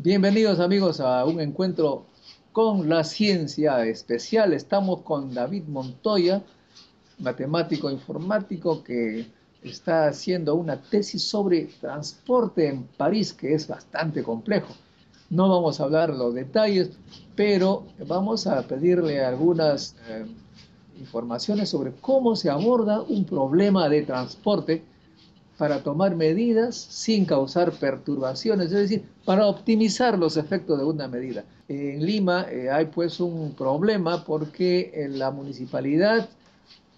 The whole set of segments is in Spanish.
Bienvenidos amigos a un encuentro con la ciencia especial. Estamos con David Montoya, matemático informático que está haciendo una tesis sobre transporte en París, que es bastante complejo. No vamos a hablar los detalles, pero vamos a pedirle algunas informaciones sobre cómo se aborda un problema de transporte para tomar medidas sin causar perturbaciones, es decir, para optimizar los efectos de una medida. En Lima hay pues un problema porque la municipalidad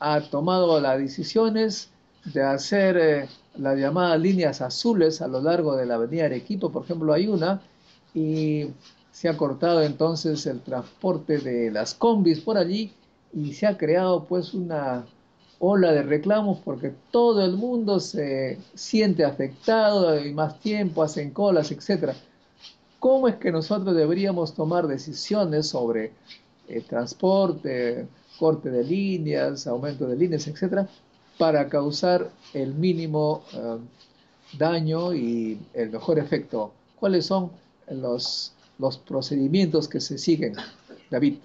ha tomado las decisiones de hacer las llamadas líneas azules a lo largo de la avenida Arequipa, por ejemplo, hay una, y se ha cortado entonces el transporte de las combis por allí y se ha creado pues una ola de reclamos porque todo el mundo se siente afectado y más tiempo, hacen colas, etcétera. ¿Cómo es que nosotros deberíamos tomar decisiones sobre transporte, corte de líneas, aumento de líneas, etcétera, para causar el mínimo daño y el mejor efecto? ¿Cuáles son los procedimientos que se siguen, David?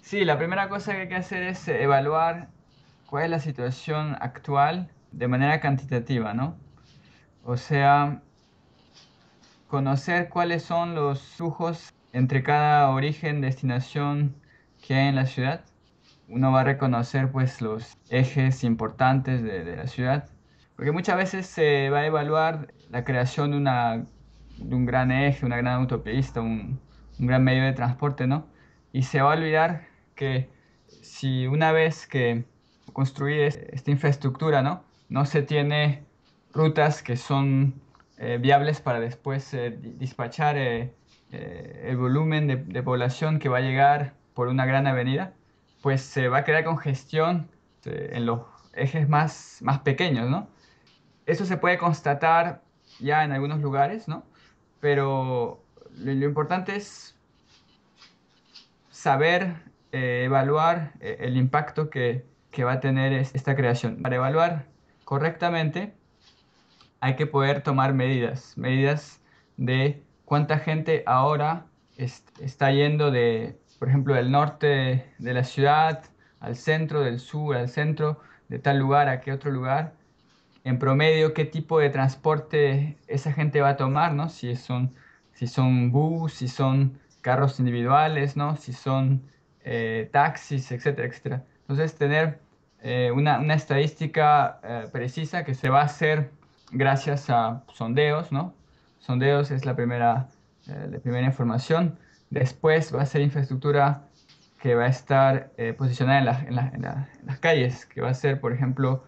Sí, la primera cosa que hay que hacer es evaluar cuál es la situación actual de manera cuantitativa, ¿no? O sea, conocer cuáles son los flujos entre cada origen, destinación que hay en la ciudad. Uno va a reconocer pues los ejes importantes de la ciudad, porque muchas veces se va a evaluar la creación de un gran eje, una gran autopista, un gran medio de transporte, ¿no? Y se va a olvidar que si una vez que construir esta infraestructura, ¿no? No se tiene rutas que son viables para después despachar el volumen de población que va a llegar por una gran avenida, pues se va a crear congestión en los ejes más pequeños, ¿no? Eso se puede constatar ya en algunos lugares, ¿no? Pero lo importante es saber evaluar el impacto que va a tener esta creación. Para evaluar correctamente hay que poder tomar medidas de cuánta gente ahora está yendo de, por ejemplo, del norte de la ciudad al centro, del sur al centro, de tal lugar a qué otro lugar. En promedio, qué tipo de transporte esa gente va a tomar, ¿no? Si son bus, si son carros individuales, ¿no? Si son taxis, etcétera, etcétera. Entonces, tener una estadística precisa que se va a hacer gracias a sondeos, ¿no? Sondeos es la primera información. Después va a ser infraestructura que va a estar posicionada en las calles, que va a ser, por ejemplo,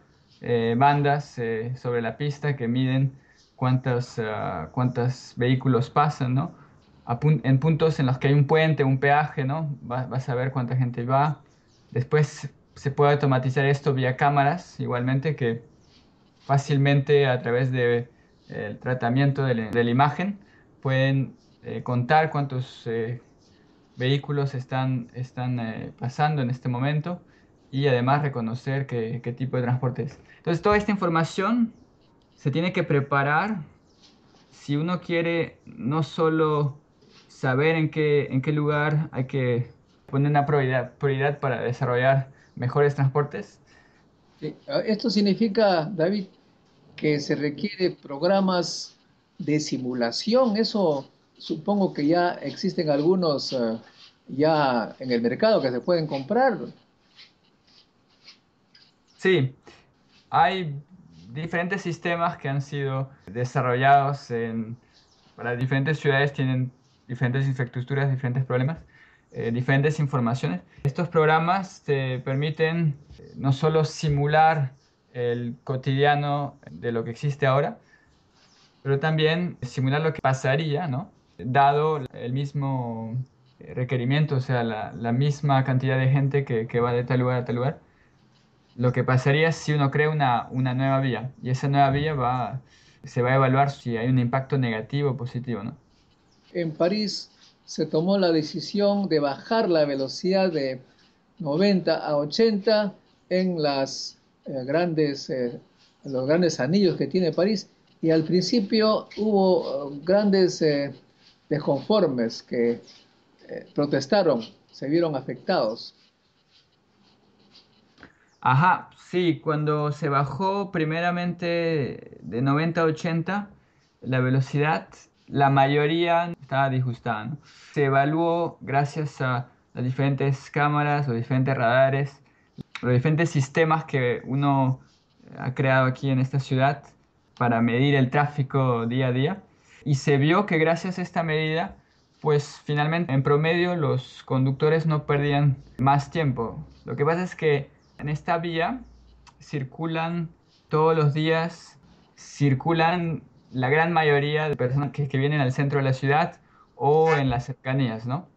bandas sobre la pista que miden cuántos vehículos pasan, ¿no? En puntos en los que hay un puente, un peaje, ¿no? Vas a ver cuánta gente va. Después se puede automatizar esto vía cámaras, igualmente, que fácilmente a través del tratamiento de la imagen pueden contar cuántos vehículos están pasando en este momento y además reconocer qué tipo de transporte es. Entonces, toda esta información se tiene que preparar si uno quiere no solo saber en qué lugar hay que poner una prioridad para desarrollar mejores transportes. Esto significa, David, que se requiere programas de simulación. Eso supongo que ya existen algunos ya en el mercado que se pueden comprar. Sí, hay diferentes sistemas que han sido desarrollados para diferentes ciudades, tienen diferentes infraestructuras, diferentes problemas, diferentes informaciones. Estos programas te permiten no solo simular el cotidiano de lo que existe ahora, pero también simular lo que pasaría, ¿no? Dado el mismo requerimiento, o sea, la misma cantidad de gente que va de tal lugar a tal lugar, lo que pasaría si uno crea una nueva vía y esa nueva vía se va a evaluar si hay un impacto negativo o positivo, ¿no? En París se tomó la decisión de bajar la velocidad de 90 a 80 en los grandes anillos que tiene París Y al principio hubo grandes desconformes que protestaron, se vieron afectados. Ajá, sí, cuando se bajó primeramente de 90 a 80 la velocidad, la mayoría estaba disgustada, ¿no? Se evaluó gracias a las diferentes cámaras, los diferentes radares, los diferentes sistemas que uno ha creado aquí en esta ciudad para medir el tráfico día a día. Y se vio que gracias a esta medida, pues finalmente en promedio los conductores no perdían más tiempo. Lo que pasa es que en esta vía circulan todos los días, circulan la gran mayoría de personas que vienen al centro de la ciudad o en las cercanías, ¿no?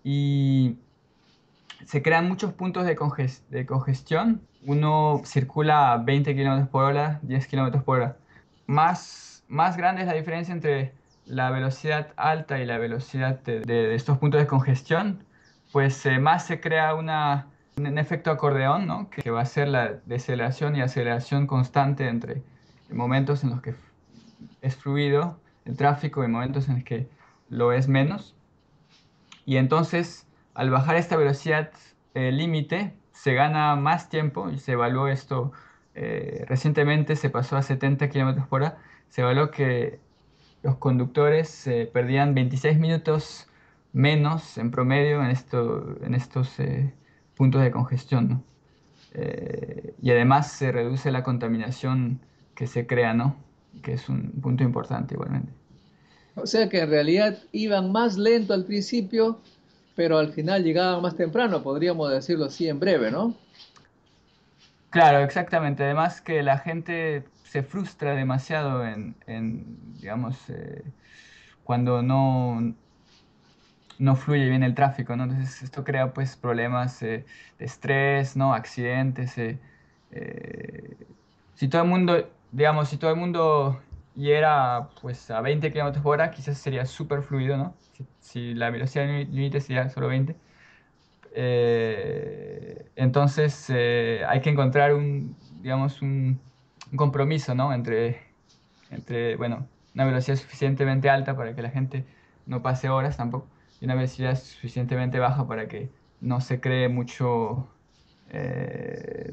Y se crean muchos puntos de congestión. Uno circula a 20 kilómetros por hora, 10 kilómetros por hora. Más grande es la diferencia entre la velocidad alta y la velocidad de estos puntos de congestión, pues más se crea un efecto acordeón, ¿no? Que va a ser la deceleración y aceleración constante entre momentos en los que es fluido el tráfico y momentos en los que lo es menos. Y entonces, al bajar esta velocidad límite, se gana más tiempo y se evaluó esto recientemente, se pasó a 70 kilómetros por hora. Se evaluó que los conductores perdían 26 minutos menos en promedio en estos puntos de congestión, ¿no? Y además se reduce la contaminación que se crea, ¿no? Que es un punto importante igualmente. O sea que en realidad iban más lento al principio, pero al final llegaban más temprano, podríamos decirlo así en breve, ¿no? Claro, exactamente. Además que la gente se frustra demasiado digamos, cuando no fluye bien el tráfico, ¿no? Entonces esto crea pues problemas de estrés, ¿no? Accidentes. Eh, si todo el mundo, digamos, si todo el mundo yera pues a 20 kilómetros por hora, quizás sería súper fluido, ¿no? Si la velocidad límite sería solo 20. Entonces hay que encontrar digamos, un compromiso, ¿no? Entre, bueno, una velocidad suficientemente alta para que la gente no pase horas tampoco, y una velocidad suficientemente baja para que no se cree mucho,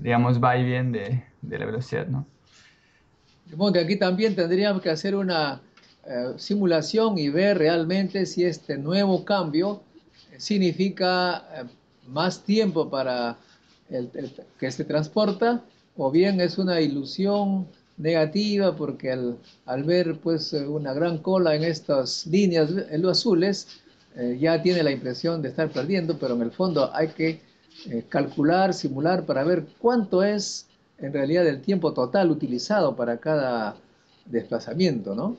digamos, va y bien de la velocidad, ¿no? Supongo que aquí también tendríamos que hacer una simulación y ver realmente si este nuevo cambio significa más tiempo para que se transporta o bien es una ilusión negativa porque al ver pues una gran cola en estas líneas en los azules ya tiene la impresión de estar perdiendo, pero en el fondo hay que calcular, simular para ver cuánto es en realidad el tiempo total utilizado para cada desplazamiento, ¿no?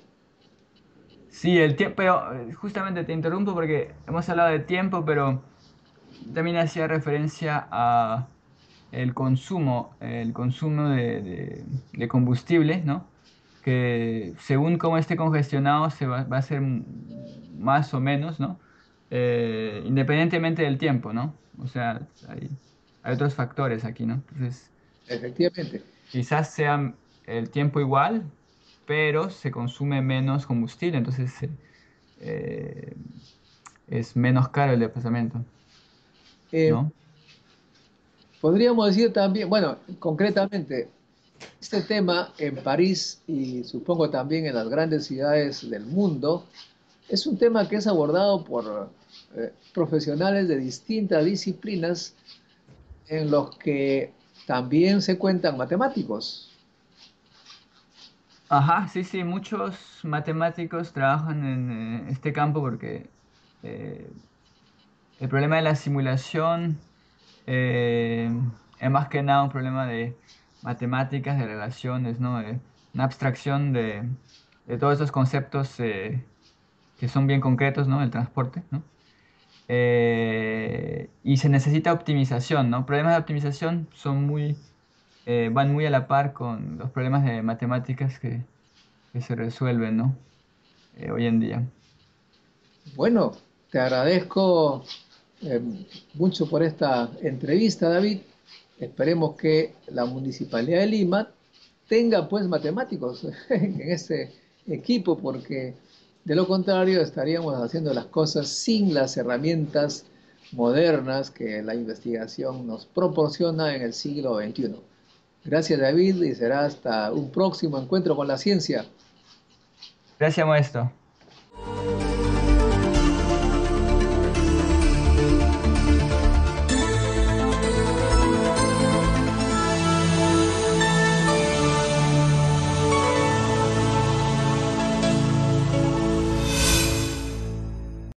Sí, el tiempo, pero justamente te interrumpo porque hemos hablado de tiempo, pero también hacía referencia a el consumo de combustible, ¿no? Que según cómo esté congestionado va a ser más o menos, ¿no? Independientemente del tiempo, ¿no? O sea, hay otros factores aquí, ¿no? Entonces, Efectivamente. quizás sea el tiempo igual, pero se consume menos combustible, entonces eh, es menos caro el desplazamiento, Eh, ¿no? Podríamos decir también, bueno, concretamente, este tema en París y supongo también en las grandes ciudades del mundo es un tema que es abordado por profesionales de distintas disciplinas en los que también se cuentan matemáticos. Ajá, sí, sí, muchos matemáticos trabajan en este campo porque eh, el problema de la simulación eh, es más que nada un problema de matemáticas, de relaciones, ¿no? Una abstracción de todos esos conceptos que son bien concretos, ¿no? El transporte, ¿no? Y se necesita optimización, ¿no? Problemas de optimización van muy a la par con los problemas de matemáticas que se resuelven, ¿no? Hoy en día. Bueno, te agradezco eh, mucho por esta entrevista, David. Esperemos que la Municipalidad de Lima tenga pues matemáticos en este equipo, porque de lo contrario estaríamos haciendo las cosas sin las herramientas modernas que la investigación nos proporciona en el siglo XXI. Gracias, David, y será hasta un próximo encuentro con la ciencia. Gracias, maestro.